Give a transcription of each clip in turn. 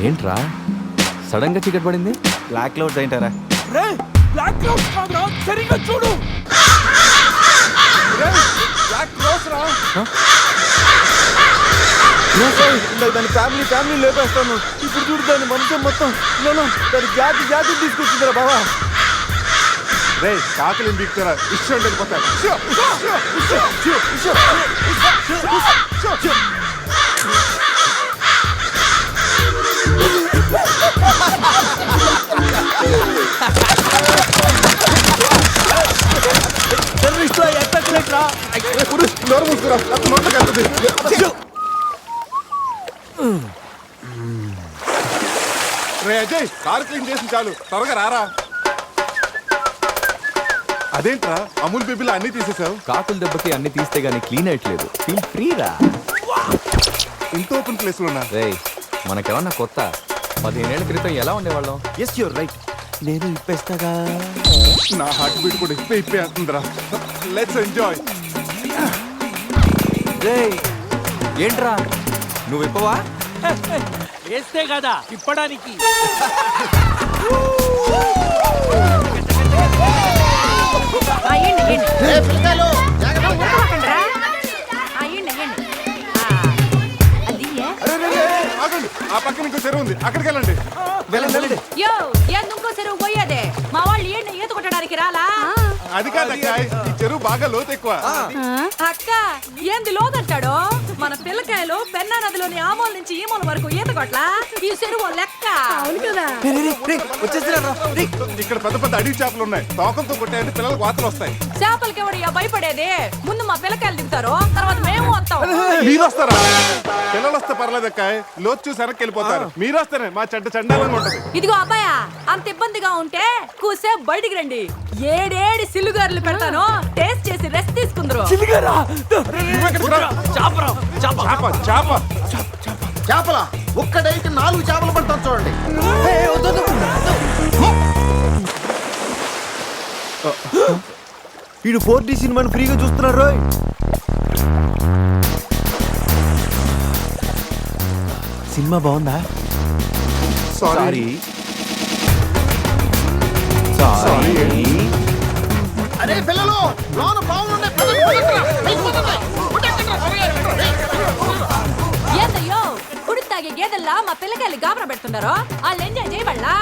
ఏంట్రా సడన్ గా చీకటి పడింది? బ్లాక్ క్లౌడ్స్ ఏంటారా? బ్లాక్ క్లౌడ్స్ కాదురా, సరిగ్గా చూడు. బ్లాక్ క్లౌడ్స్ రా. దాని ఫ్యామిలీ లేపేస్తాను. ఇప్పుడు చూడు దాని మనసం మొత్తం దాని జాతి తీసుకొచ్చిందిరా బాబా. రే కాకులు దిక్కుతారా, ఇష్టం వెళ్ళిపోతారు. రే అజయ్, కారు క్లీన్ చేసి చాలు, త్వరగా రారా. అదేంట్రా అమూల్ బేబీలో అన్ని తీసేసావు? కాకుల దెబ్బకి అన్ని తీస్తే గానీ క్లీన్ అయ్యట్లేదు. ఫీల్ ఫ్రీ రా. ఇంత ఓపెన్ ప్లేస్ లో ఉన్నా. రే మనకేమన్నా కొత్త? 15 ఏళ్ల క్రితం ఎలా ఉండేవాళ్ళం? Yes you're right. నేను ఇప్పేస్తాగా. నా హార్ట్ బీట్ కూడా ఇప్పే అంటుందిరా. Let's enjoy. రే ఏంట్రా నువ్వు ఇప్పవా? వేస్తే కదా ఇప్పడానికి. ఆ పక్కన ఇంకో చెరువు ఉంది, అక్కడికి వెళ్ళండి. ఎందుకో చెరువు పోయేదే? మా వాళ్ళు ఏంటి ఈత కొట్టడానికి రాలా? అది కాదక్క, ఈ చెరువు బాగా లోతు ఎక్కువ. అక్క ఏంది లోతంటాడు? మన పిల్లకాయలు పెన్నా నదిలోని ఆ మూల నుంచి ఈ మూల వరకు ఈత కొట్లా. ఈ చెరువు లెక్క. అవును కదా. ఇక్కడ పెద్ద పెద్ద అడవి చేపలు ఉన్నాయి. తోకంతో కొట్టాయంటే పిల్లలకు వాతలు వస్తాయి. చేపలకి ఎవడు భయపడేది? ముందు మా పిల్లకాయలు దిగుతారు, తర్వాత మేము వస్తాం. మీరు వస్తారా? పిల్లలు వస్తే పర్లేదక్క, లోతు చూసి వెనక్కి వెళ్ళిపోతారు. మీరు వస్తేనే మా చండాలంగా ఉంటది. ఇదిగో అబ్బాయా, అంత ఇబ్బందిగా ఉంటే కూసే బయటికి రండి. ఏడేడి సిల్లుగారులు పెడతాను, టేస్ట్ చేసి రెస్ట్ తీసుకుందరు. చేపల ఒక్కడైతే 4 చేపలు పడతాను చూడండి. వీడు 4D సినిమాని ఫ్రీగా చూస్తున్నారు. సినిమా బాగుందా? సారీ. అరే పిల్లలు, లోన బాగుండే ఏందయ్యో కుడి తాగే గేదెల్లా మా పిల్లకాయలు గాబరా పెడుతున్నారో? వాళ్ళు ఎంజాయ్ చేయబడలా?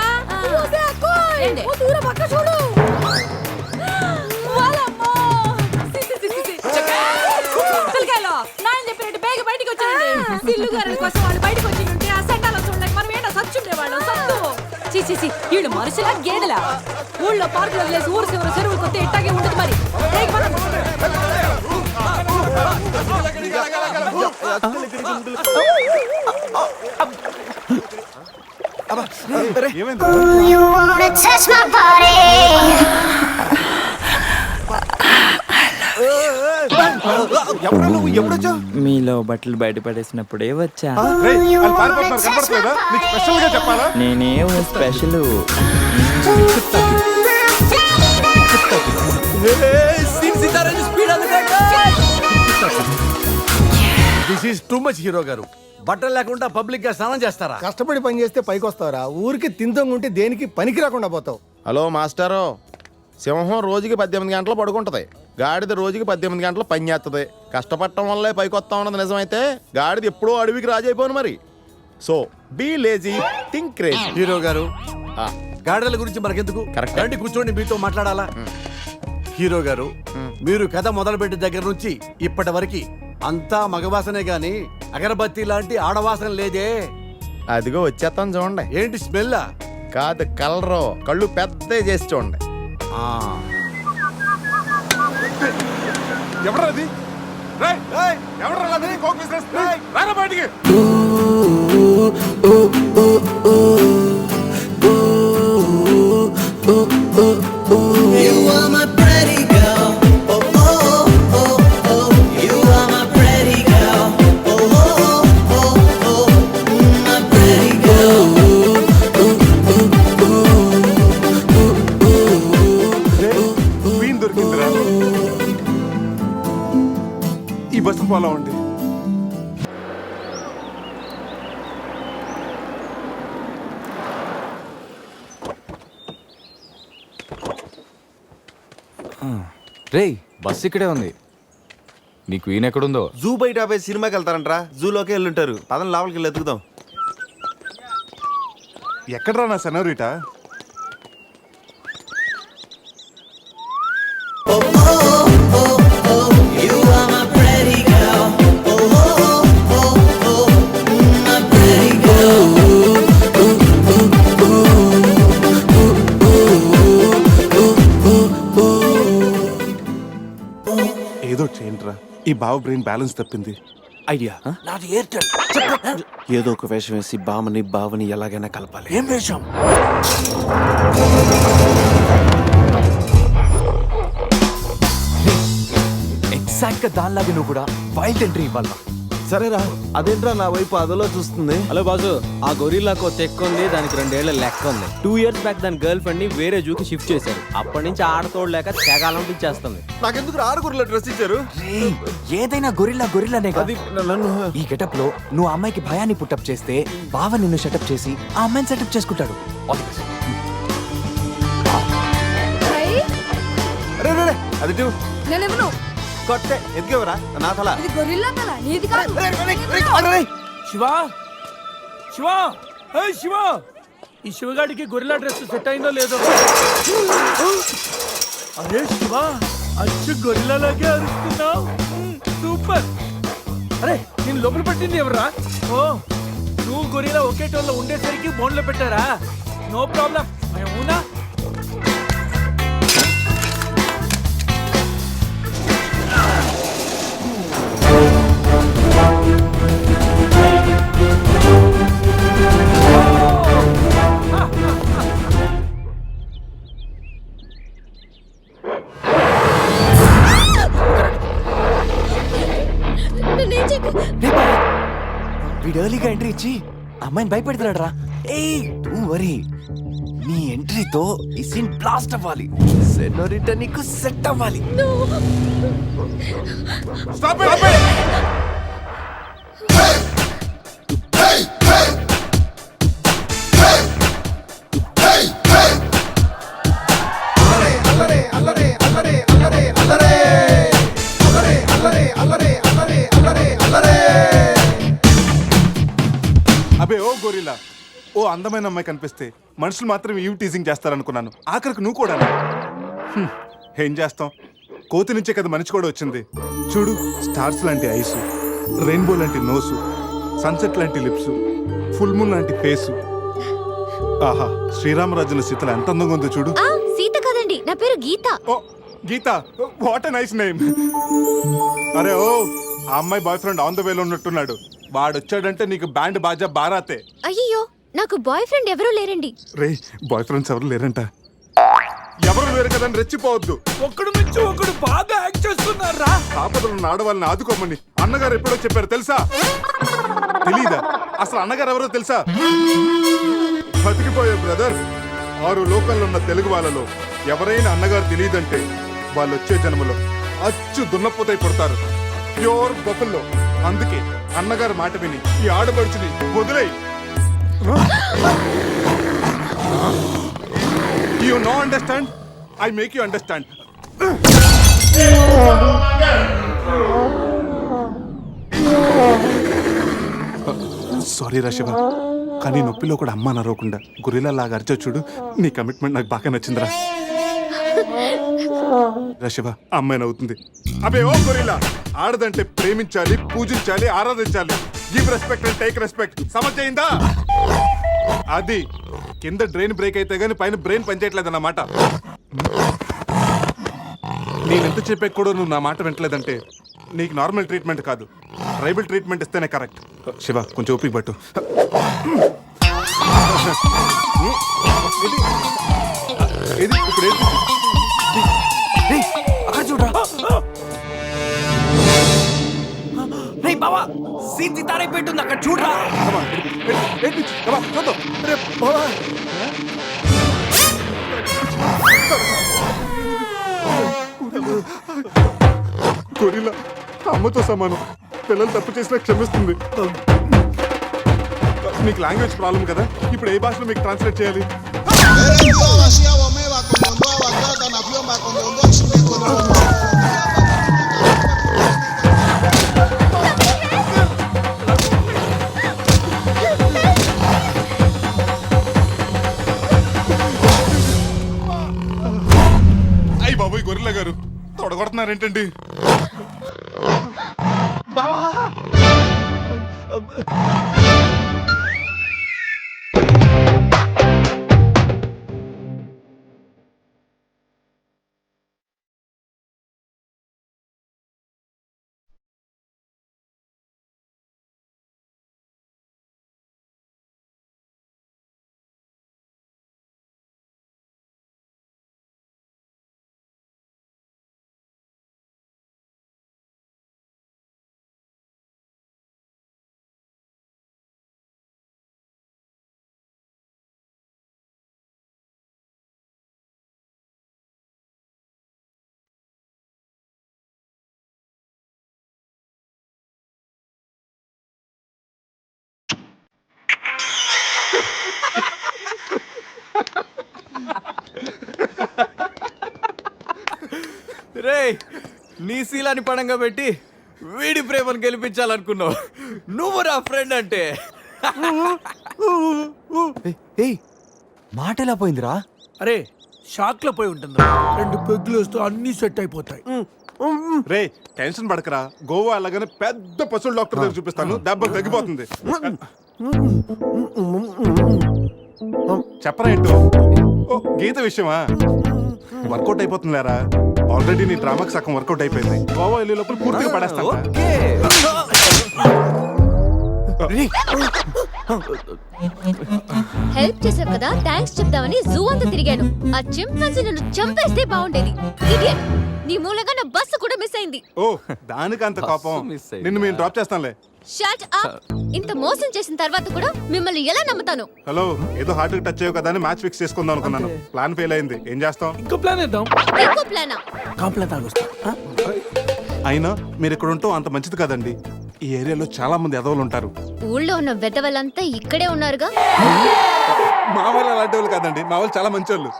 పిల్లకాయలు నాయన చెప్పినట్టు బేగ బయటికి వచ్చేయండి. సిల్లుగారుల కోసం వాళ్ళు బయటకు వచ్చి ఉంటే ఆ సంటాలో చూడలేక మనం ఏంటో సచ్చుండే వాళ్ళం సత్తు. చీచి వీళ్ళు మనుషులా గేదెలా? ఊళ్ళో పార్కులు వదిలేసి ఊరు చివరి చెరువులు కొత్త ఇట్టాగే ఉంటుంది మరి. మీలో బట్టలు బయట పడేసినప్పుడే వచ్చా. నేనేం special. This is too much hero గారు. బట్టలు లేకుండా పబ్లిక్ గా స్నానం చేస్తారా? కష్టపడి పని చేస్తే పైకి వస్తారా? ఊరికి తింతం ఉంటే దేనికి పనికి రాకుండా పోతావు. హలో మాస్టారు, సింహం రోజుకి 18 గంటలు పడుకుంటది, గాడిద రోజుకి 18 గంటలు పని చేస్తుంది. కష్టపడటం వల్లే పైకి వస్తా ఉన్నది నిజమైతే గాడిద ఎప్పుడో అడవికి రాజైపోను మరి. So be lazy, think crazy. Hero గారు, గాడిదల గురించి మనకెందుకు? కరెక్ట్. రండి కూర్చోండి, మీతో మాట్లాడాలా. హీరో గారు, మీరు కథ మొదలుపెట్టిన దగ్గర నుంచి ఇప్పటి వరకు అంతా మగవాసనే గాని అగరబత్తి లాంటి ఆడవాసన లేదే. అదిగో వచ్చేస్తాను చూడండి. ఏంటి స్మెల్? కాదు కలరు, కళ్ళు పెద్ద చేసి చూడండి. ఎవరది? ఎవరది? కోక్ బిజినెస్ రారా బయటికి. ఈ బస్సు పోలా ఉంది. రేయ్ బస్ ఇక్కడే ఉంది. నీకు ఈయన ఎక్కడుందో? జూ బయట ఆపే సినిమాకి వెళ్తారంట్రా, జూలోకి వెళ్ళుంటారు. పదం లోపలికి వెళ్ళి ఎత్తుకుదాం. ఎక్కడరా నా సెనోరిటా? ఏదో చేయండిరా, ఈ బావ బ్రెయిన్ బ్యాలెన్స్ తప్పింది. ఐడియా నాది ఎయిర్టెల్. ఏదో ఒక వేషం వేసి బావని ఎలాగైనా కలపాలి. ఏం వేషం? ఎగ్జాక్ట్ గా దానిలాగే నువ్వు కూడా వైల్డ్ ఎంట్రీ ఇవ్వాలి. సరేరా, అదేంట్రా నా వైపు అదలో చూస్తుంది. హలో బాసు, ఆ గొరిల్లాకో తెక్క ఉంది, దానికి 2 ఏళ్ల లెక్క ఉంది. 2 years బ్యాక్ దాని గర్ల్ ఫ్రెండ్ ని వేరే జూకి షిఫ్ట్ చేశారు. అప్పటి నుంచి ఆడతోడలేక తెగాలంపించేస్తుంది. నాకెందుకు ఆరుగురులో డ్రెస్ ఇచ్చారు? ఏదైనా గొరిల్లానే అది నన్ను ఈ గెటప్ లో నువ్వు ఆ అమ్మాయికి భయాన్ని పుట్టప్ చేస్తే బావ నిన్ను సెటప్ చేసి ఆ అమ్మాయిని సెటప్ చేసుకుంటాడు. అరే రే, అది ఇటు. నేనేమను కొట్టే ఎదిగేవరా నా తల. ఇది గొరిల్లా తల, నీది కాదు. శివా శివా శివా, ఈ శివగాడికి గొరిల్లా డ్రెస్ సెట్ అయిందో లేదో. అరే శివా, అచ్చు గొరిల్లాలాగే అరుస్తున్నావు. సూపర్. అరే నేను లోపల పట్టింది ఎవరా? ఓ, నువ్వు గొరిల్లా ఒకే టోల్లో ఉండేసరికి బోన్లో పెట్టారా? నో ప్రాబ్లం, అవునా? వీడు ఎర్లీగా ఎంట్రీ ఇచ్చి అమ్మాయిని భయపెడుతున్నాడు రా. ఏయ్ డోంట్ వరీ, నీ ఎంట్రీతో ఈ సీన్ బ్లాస్ట్ అవ్వాలి. సెనోరిటా నీకు సెట్ అవ్వాలి. Stop it! అబే ఓ గొరిల్లా, ఓ అందమైన అమ్మాయి కనిపిస్తే మనుషులు మాత్రం ఈవ్ టీజింగ్ చేస్తారనుకున్నాను. ఆఖరికి నువ్వు కూడా. ఏం చేస్తాం, కోతి నుంచే కదా మనిషి కూడా వచ్చింది. చూడు, స్టార్స్ లాంటి ఐసు, రెయిన్బో లాంటి నోసు, సన్సెట్ లాంటి లిప్స్, ఫుల్ మూన్ లాంటి ఫేసు. ఆహా, శ్రీరామరాజుల సీతలు ఎంత అందంగా ఉందో చూడు. సీత కదండి, నా పేరు గీత. ఓ గీత, వాట్ ఎ నైస్ నేమ్. అరే ఓ, ఆ అమ్మాయి బాయ్ ఫ్రెండ్ ఆన్ ద వేలో ఉన్నట్టున్నాడు. వాడొచ్చాడంటే నీకు బ్యాండ్ బాజా బారాతే. అయ్యో, నాకు బాయ్ ఫ్రెండ్ ఎవరూ లేరండి. రే, బాయ్ ఫ్రెండ్స్ ఎవరు లేరంట. ఎవరు లేరు కదా అని రెచ్చిపోవద్దు. ఒక్కడు నుంచి ఒకడు బాగా యాక్ట్ చేస్తున్నారా? ఆపదలు ఉన్న ఆడవాళ్ళని ఆదుకోమని అన్నగారు ఎప్పుడో చెప్పారు తెలుసా? తెలీదా? అసలు అన్నగారు ఎవరో తెలుసా? బతికిపోయే బ్రదర్, 6 లోకల్లో ఉన్న తెలుగు వాళ్ళలో ఎవరైనా అన్నగారు తెలియదంటే వాళ్ళు వచ్చే జన్మలో అచ్చు దున్నపోతై పుడతారు. ప్యూర్ బొఫల్లో. అందుకే అన్నగారు మాట విని ఈ ఆడపడుచుని వదిలేయి. You no understand? I make you understand. Sorry రా శివ, కానీ నొప్పిలో కూడా అమ్మ నరవకుండా గురిలా లాగా అరిచా చూడు. నీ కమిట్మెంట్ నాకు బాగా నచ్చిందిరా. రా శివ, అమ్మాయి నవ్వుతుంది. అబే ఓ గురిలా, ఆడదంటే ప్రేమించాలి, పూజించాలి, ఆరాధించాలి. Give respect and take respect. సమర్థయిందా? అది కింద డ్రైన్ బ్రేక్ అయితే గానీ పైన బ్రెయిన్ పనిచేయట్లేదు అన్నమాట. నేనెంత చెప్పే కూడా నువ్వు నా మాట వింటలేదంటే నీకు నార్మల్ ట్రీట్మెంట్ కాదు, ట్రైబల్ ట్రీట్మెంట్ ఇస్తేనే కరెక్ట్. శివ, కొంచెం ఓపిక పట్టు. ఇది ఇప్పుడు ఏంటి? అక్కడ చూడరా. రే బావా, సీతి తారైపోయింది అక్కడ చూడరా. గొరిల్లా అమ్మతో సమానం. పిల్లలు తప్పు చేసినా క్షమిస్తుంది. మీకు లాంగ్వేజ్ ప్రాబ్లం కదా, ఇప్పుడు ఏ భాషలో మీకు ట్రాన్స్లేట్ చేయాలి? కొడుతున్నారు ఏంటండి? రే నీ శీలాన్ని పడంగా పెట్టి వీడి ప్రేమను గెలిపించాలనుకున్నావు. నువ్వు నా ఫ్రెండ్ అంటే. ఏయ్ మాట ఎలా పోయిందిరా? అరే షాక్ లో పోయి ఉంటుంది. 2 పెగ్గులు వస్తూ అన్ని సెట్ అయిపోతాయి. రే టెన్షన్ పడకరా, గోవా అలాగనే పెద్ద పశువుల డాక్టర్ దగ్గర చూపిస్తాను, దెబ్బ తగ్గిపోతుంది. చెప్పరా ఏంటో? ఓ గీత విషయమా? వర్కౌట్ అయిపోతుందిలేరా. ఆల్రెడీ నీ డ్రామాకి సగం వర్కౌట్ అయిపోయింది. గోవా వెళ్ళే లోపల పూర్తిగా పడేస్తాను. హెల్ప్ చేసావు కదా, థ్యాంక్స్ చెప్తామని జూ అంతా తిరిగాను. ఆ చింపాంజీ నన్ను చంపేస్తే బాగుండేది. ఇడియట్, నీ మూలంగా నా బస్సు కూడా మిస్ అయింది. ఓ దానికి అంత కోపం? నిన్ను మేము డ్రాప్ చేస్తానులే. Shut up. ఇంత మోసం చేసిన తర్వాత కూడా మిమ్మల్ని ఎలా నమ్ముతాను? హలో, ఏదో హార్ట్ టచ్ అయ్యో కదా అని మ్యాచ్ ఫిక్స్ చేసుకుందాం అనుకున్నాను. ప్లాన్ ఫెయిల్ అయింది. ఏం చేస్తాం? ఇంకో ప్లాన్ వేద్దాం. ఇంకో ప్లానా? కాంప్లైంట్ తాగొస్తా. అయినా మీరు ఇక్కడ ఉంటూ అంత మంచిది కదండి. ఈ ఏరియాలో చాలా మంది ఎదవలు ఉంటారు. ఊళ్ళో ఉన్న వెధవలంతా ఇక్కడే ఉన్నారుగా. మా వాళ్ళు అలాంటి వాళ్ళు కాదండి, మా వాళ్ళు చాలా మంచి వాళ్ళు.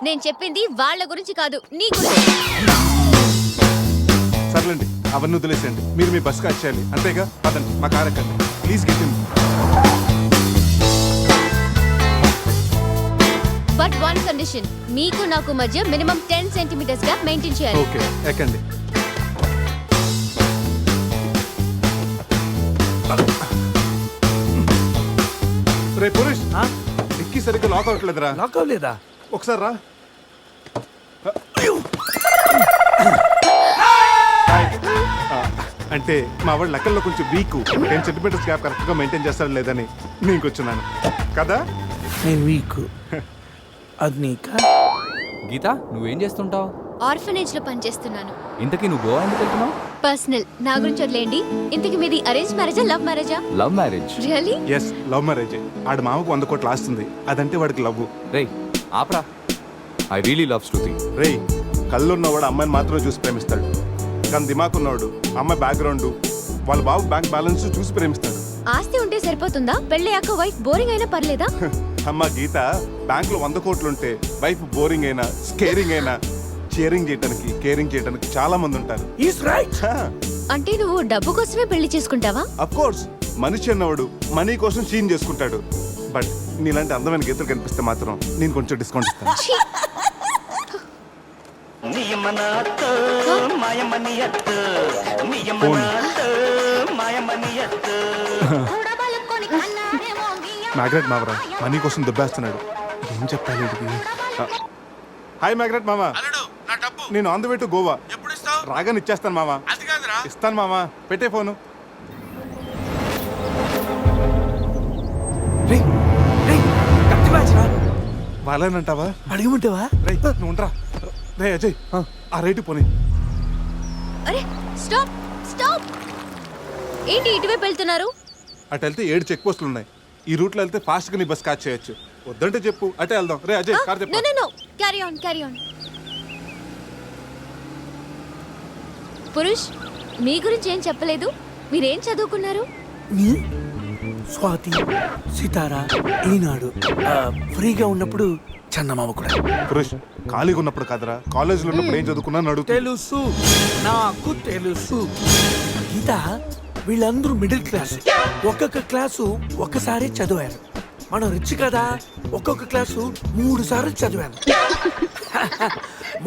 నేను చెప్పింది వాళ్ళ గురించి కాదు, నీ గురించి. సర్లేండి, అవన్నీ వదిలేసేయండి. మీరు మీ బస్ క్యాచ్ చేయాలి అంతేగా. పదండి, మా కార్ ఎక్కండి. Please get in. But one condition, మీకు నాకు మధ్య మినిమం 10 సెంటీమీటర్స్ గా మెయింటైన్ చేయాలి. ఓకే, ఎక్కండి. రే పురుష్, డిక్కీ సరిగ్గా లాక్ అవ్వట్లేదురా. లాక్ అవ్వలేదా? ఒకసారి రా. అంటే మా వాడు లెక్కల్లో కొంచెం వీక్. 10 సెంటీమీటర్స్ గ్యాప్ కరెక్ట్గా మెయింటైన్ చేస్తాడు లేదని నేను కూర్చున్నాను కదా. నేను వీక్. అది నీకా? గీత, నువ్వేం చేస్తుంటావు? ఆర్ఫనేజ్ లో పనిచేస్తున్నాను. ఇంతకీ నువ్వు గోవా ఎందుకు వెళ్తున్నావు? పర్సనల్, నా గురించి వదిలేండి. ఇంతకి మీది అరేంజ్ మ్యారేజా, లవ్ మ్యారేజా? Love marriage. Really? Yes, love marriage. ఆడు మామకు 100 కోట్లు ఆస్తుంది. అదంటే వాడికి లవ్. రేయ్ ఆప్రా, ఐ రియలీ లవ్ శృతి. రే, కళ్ళున్నవాడు అమ్మాయిని మాత్రమే చూసి ప్రేమిస్తాడు. కానీ దిమాక్ ఉన్నవాడు అమ్మాయి బ్యాక్గ్రౌండ్, వాళ్ళ బాబు బ్యాంక్ బ్యాలెన్స్ చూసి ప్రేమిస్తాడు. ఆస్తి ఉంటే సరిపోతుందా? పెళ్ళయ్యాక వైఫ్ బోరింగ్ అయినా పర్లేదా? అమ్మ గీత, బ్యాంక్ లో 100 కోట్లు ఉంటే వైఫ్ బోరింగ్ అయినా, స్కేరింగ్ అయినా, షేరింగ్ చేయడానికి, కేరింగ్ చేయడానికి చాలా మంది ఉంటారు. Is right. అంటే నువ్వు డబ్బు కోసమే పెళ్లి చేసుకుంటావా? అఫ్ కోర్స్, మనిషి అన్నవాడు మనీ కోసం చీన్ చేసుకుంటాడు. బట్ నీలాంటి అందమైన గీతలు కనిపిస్తే మాత్రం నేను కొంచెం డిస్కౌంట్ ఇస్తాను. ఛీ! మ్యాగ్రెట్ మావరా మనీ కోసం దుబ్బేస్తున్నాడు. ఏం చెప్పాలి వీడికి? హాయ్ మ్యాగ్రెట్ మామా, నేను on the way to Goa. రాగానే ఇచ్చేస్తాను మామా. ఇస్తాను మామా, పెట్టే ఫోను. వాళ్ళేనంటావా? అడిగమంటావా? రేయ్ నువ్వు ఉండరా. రే అజయ్, ఆ రేటు పోనీ. అరే స్టాప్ స్టాప్! ఏంటి ఇటువైపు వెళ్తున్నారు? అటు వెళ్తే 7 చెక్ పోస్టులు ఉన్నాయి. ఈ రూట్లో వెళ్తే ఫాస్ట్ గా నీ బస్ క్యాచ్ చేయొచ్చు. వద్దంటే చెప్పు, అటే వెళ్దాం. రే Ajay, car no no no, carry on carry on. Purush, మీ గురించి ఏం చెప్పలేదు. మీరేం చదువుకున్నారు? స్వాతి, సితారా, ఈనాడు. ఫ్రీగా ఉన్నప్పుడు చందమామ కూడా. పురుష్, ఖాళీగా ఉన్నప్పుడు కాదురా, కాలేజీలో ఉన్నప్పుడు ఏం చదువుకున్నాను అడుగుతా. తెలుసు, నాకు తెలుసు. గీత, వీళ్ళందరూ మిడిల్ క్లాస్. ఒక్కొక్క క్లాసు ఒక్కసారి చదివారు. మనం రిచ్ కదా, ఒక్కొక్క క్లాసు 3 సార్లు చదివాను.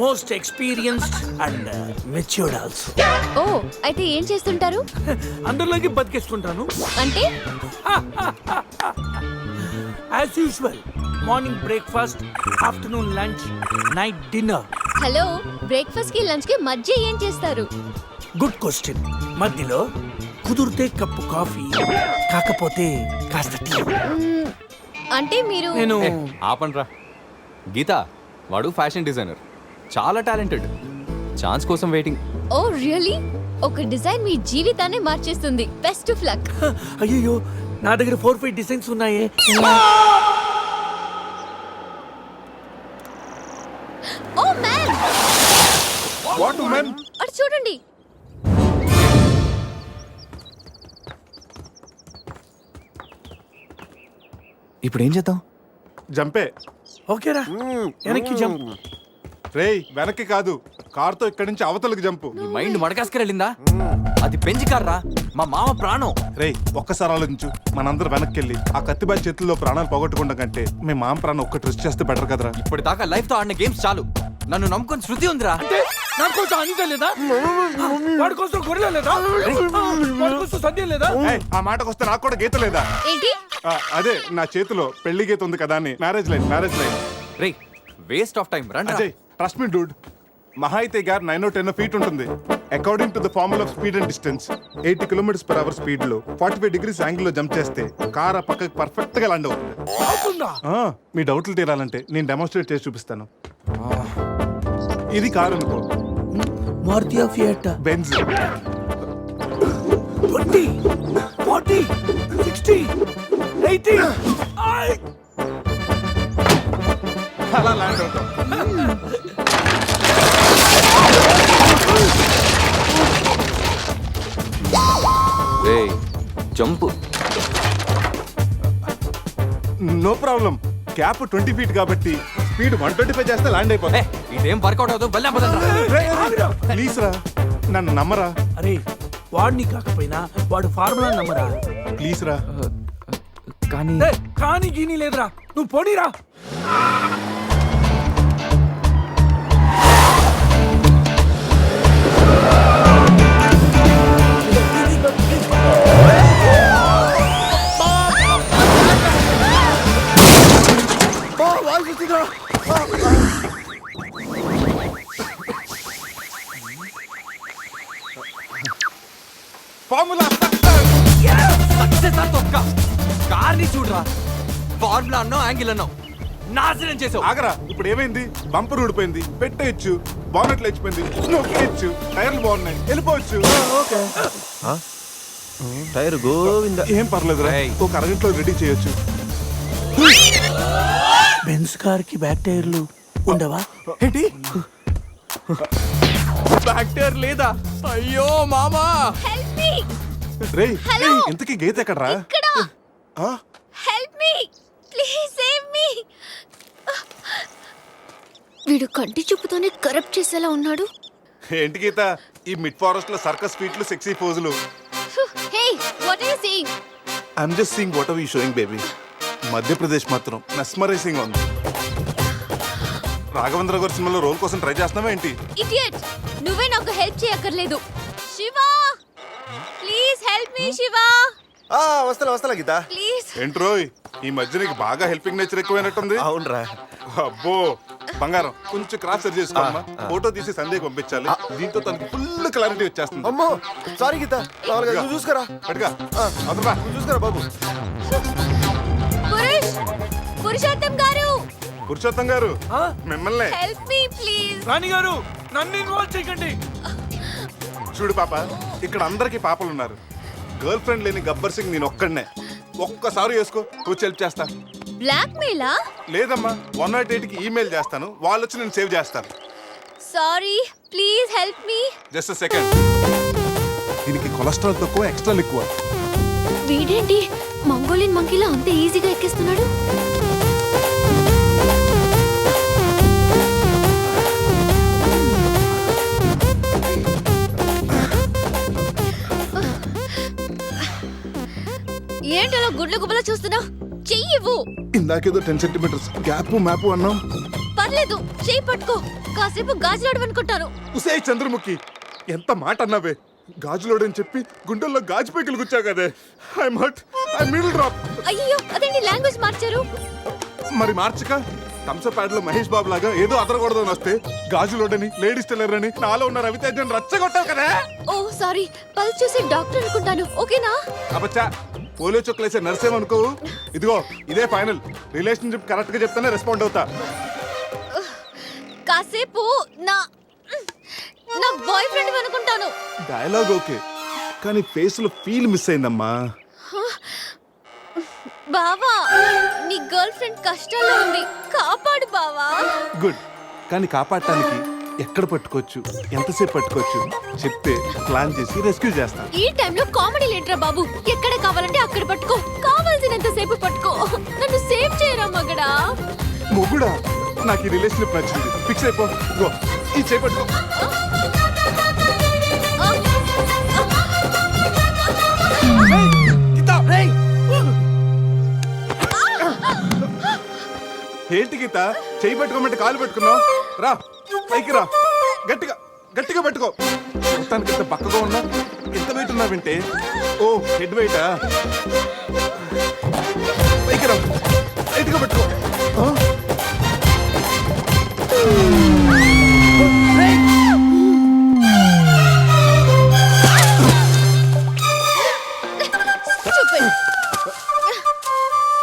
Most experienced and matured also. ఓ అయితే ఏం చేస్తుంటారు? అందరిలోకి బతికేస్తుంటాను. అంటే as usual morning breakfast, afternoon lunch, night dinner. Hello, breakfast కి లంచ్ కి మధ్య ఏం చేస్తారు? Good question. మధ్యలో కుదిరితే కప్పు కాఫీ, కాకపోతే కాస్త టీ. అంటే మీరు నేను ఆపండ్రా. గీత వాడు ఫ్యాషన్ డిజైనర్, చాలా టాలెంటెడ్. ఛాన్స్ కోసం వెయిటింగ్. Oh really? ఒక డిజైన్ మీ జీవితాన్ని మార్చేస్తుంది. Best of luck. అయ్యో, నా దగ్గర 4-5 డిజైన్స్ ఉన్నాయే. Oh man, what man? అటు చూడండి. ఇప్పుడు ఏం చేద్దాం? జంపే. ఓకేరా, వెనక్కి జంప్. రేయ్ వెనక్కి కాదు, కార్తో ఇక్కడి నుంచి అవతలకి జంపు. నీ మైండ్ మడకాస్కర్ వెళ్ళిందా? అది పెంచి కార్రా, మా మామ ప్రాణం. రేయ్ ఒక్కసారి ఆలోచించు. మనందరం వెనక్కి వెళ్ళి ఆ కత్తిబాయి చేతుల్లో ప్రాణాలు పోగొట్టుకుంటాం కంటే మీ మామ ప్రాణం ఒక్కటి రిస్క్ చేస్తే బెటర్ కదరా. ఇప్పటిదాకా లైఫ్ తో ఆడిన గేమ్స్ చాలు. నన్ను నమ్ముకొని శృతి ఉందిరా. అంటే నా కోసం అనిత లేదా? వాడి కోసం గొర్రెల లేదా? వాడి కోసం సద్య లేదా? ఏయ్, ఆ మాటకు వస్తే నాకు కూడా గీత లేదా? ఏంటి? అదే నా చేతిలో పెళ్లి గీత ఉంది కదా అని. Marriage line. రే వేస్ట్ ఆఫ్ టైం. రండి. Ajay trust me dude. Maha అయితే గారు 9-10 ఫీట్ ఉంటుంది. According to the formula of speed and distance 80 km/h speed లో 45 degrees యాంగిల్ లో జంప్ చేస్తే కార్ ఆ పక్కకి పర్ఫెక్ట్ గా ల్యాండ్ అవుతుంది. మీ డౌట్లు తీరాలంటే నేను డెమోన్స్ట్రేట్ చేసి చూపిస్తాను. ఇది కారు అనుకో, మారుతి ఫియట్, బెంజ్. 20, 40, 60, 80. అలా ల్యాండ్ అవుతాం. రే jump. No problem. Gap 20 feet కాబట్టి స్పీడ్ 125 చేస్తే ల్యాండ్ అయిపోతుంది. ఇదేం వర్కౌట్ అవుతుంది. వెళ్ళా ప్లీజ్ రా, నన్ను నమ్మరా. అరే వాడిని కాకపోయినా వాడు ఫార్ములా నమ్మరా. ప్లీజ్ రా. కానీ కానీ గీని లేదురా, నువ్వు పొడిరా. ఫార్ములా సక్సెస్ ఆ తొక్క. కార్ని చూడరా, ఫార్ములా అన్నావు, యాంగిల్ అన్నావు, నాశనం చేసావు. ఆగరా. ఇప్పుడు ఏమైంది? బంపర్ ఊడిపోయింది, పెట్టేయచ్చు. బానెట్ లేచిపోయింది, నొక్కేయచ్చు. టైర్లు బాగున్నాయి, వెళ్ళిపోవచ్చు. టైర్ గోవింద. ఏం పర్లేదురా, ఒక అరగంటలో రెడీ చేయొచ్చు. బెంజ్ కార్ కి బ్యాక్ టైర్లు ఉండవా? ఏంటి బ్యాక్ టైర్ లేదా? అయ్యో మామా. Help me. రేయ్ హలో. ఇంతకీ గీత ఎక్కడరా? ఇక్కడ. Help me please, save me. వీడు కంటి చూపుతోనే కరప్ట్ చేసేలా ఉన్నాడు. ఏంటి గీత ఈ మిడ్ ఫారెస్ట్ లో సర్కస్ ఫీట్లు, sexy పోజులు? Hey, what are you seeing? I'm just seeing what are you sowing baby. Madhya Pradesh మాత్రం మెస్మరైజింగ్ ఉంది. రాఘవేంద్ర గారి సినిమాలో రోల్ కోసం ట్రై చేస్తున్నావా ఏంటి? ఇడియట్, నువ్వే నాకు హెల్ప్ చేయక్కర్లేదు. Shiva please help me. Shiva వస్తా గీత. ప్లీజ్. ఏంట్రోయ్ ఈ మధ్య నీకు బాగా హెల్పింగ్ నేచర్ ఎక్కువైనట్టుంది. అవునరా. అబ్బో బంగారం, కొంచెం క్రాస్ సెర్చ్ చేసుకోమ్మా. ఫోటో తీసి సందేహం పంపించాలి. దీంతో తనకి ఫుల్ క్లారిటీ వచ్చేస్తుంది. అమ్మో సారీ గీత. నువ్వు చూసుకోరా. పట్టుగా అవుతుందా? నువ్వు చూసుకోరా బాబు. పురుషోత్తం గారు. పురుషోత్తం గారు మిమ్మల్ని. Help me please. రాణి గారు నన్ను ఇన్వాల్వ్ చేయకండి. చూడు పాప, ఇక్కడ అందరికి పాపలు ఉన్నారు. గర్ల్ ఫ్రెండ్ లేని గబ్బర్ సింగ్ నేను ఒక్కడనే. ఒక్కసారి వేసుకో, కూర్చో హెల్ప్ చేస్తా. బ్లాక్ మెయిలా? లేదమ్మా, 108కి ఈమెయిల్ చేస్తాను, వాళ్ళు వచ్చి నేను సేవ్ చేస్తాను. Sorry please help me. Just second. దీనికి కొలెస్ట్రాల్ తక్కువ, ఎక్స్ట్రా ఎక్కువ. వీడేంటి మంగోలియన్ మంకీలా అంత ఈజీగా ఎక్కేస్తున్నాడు? ఏంటలా గుడ్ల గుబల చూస్తున్నావు? చెయ్యి ఇవ్వు. ఇందాకేదో 10 centimeters గ్యాప్ మ్యాప్ అన్నాం. పర్లేదు చేయి పట్టుకో కాసేపు గాజులాడు అనుకుంటాను ఉసే చంద్రముఖి ఎంత మాట అన్నావే గాజులోడని చెప్పి గుండెల్లో గాజు పైకలు గుచ్చావు కదే I'm hurt I middle drop. అయ్యో అదేంటి లాంగ్వేజ్ మార్చారు మరి మార్చక కంసపాడ్ లో మహేష్ బాబు లాగా ఏదో అదరకూడదని వస్తే గాజులోడని లేడీస్ టైలర్ అని నాలో ఉన్న రవితేజని రచ్చగొట్టావు కదా. ఓ సారీ పల్స్ చూసి డాక్టర్ అనుకుంటాను ఓకేనా అబ్బచ్చా పోలియో చుక్కలేసే నర్సేమనుకో. ఇదిగో ఇదే ఫైనల్. రిలేషన్షిప్ కరెక్ట్ గా చెప్తానే రెస్పాండ్ అవుతా. కాసేపు నా నా బాయ్ ఫ్రెండ్ అనుకుంటాను డైలాగ్ ఓకే కానీ ఫేస్ లో ఫీల్ మిస్ అయిందమ్మా. బావా నీ గర్ల్ ఫ్రెండ్ కష్టాల్లో ఉంది కాపాడు బావా గుడ్ కానీ కాపాడటానికి ఎక్కడ పట్టుకోవచ్చు ఎంతసేపు పట్టుకోవచ్చు చెప్తే ప్లాన్ చేసి రెస్క్యూ చేస్తాను. ఈ టైంలో కామెడీ లేటరా బాబు ఎక్కడ కావాలంటే అక్కడ పట్టుకో కావాల్సినంత సేపు పట్టుకో నన్ను సేవ్ చేయరా మగడా మొగుడా నాకు ఈ రిలేషన్షిప్ నచ్చింది. ఫిక్స్ అయిపో. ఇదిగో ఈ చేపట్టుకో. ఏంటి గీత చేయి పెట్టుకోమంటే కాలు పెట్టుకున్నావు. రా పైకి రా. గట్టిగా గట్టిగా పెట్టుకో. మొత్తానికి ఇంత పక్కగా ఉన్నా ఎంత వెయిట్ ఉన్నా వింటే. ఓ హెడ్ వెయిటా.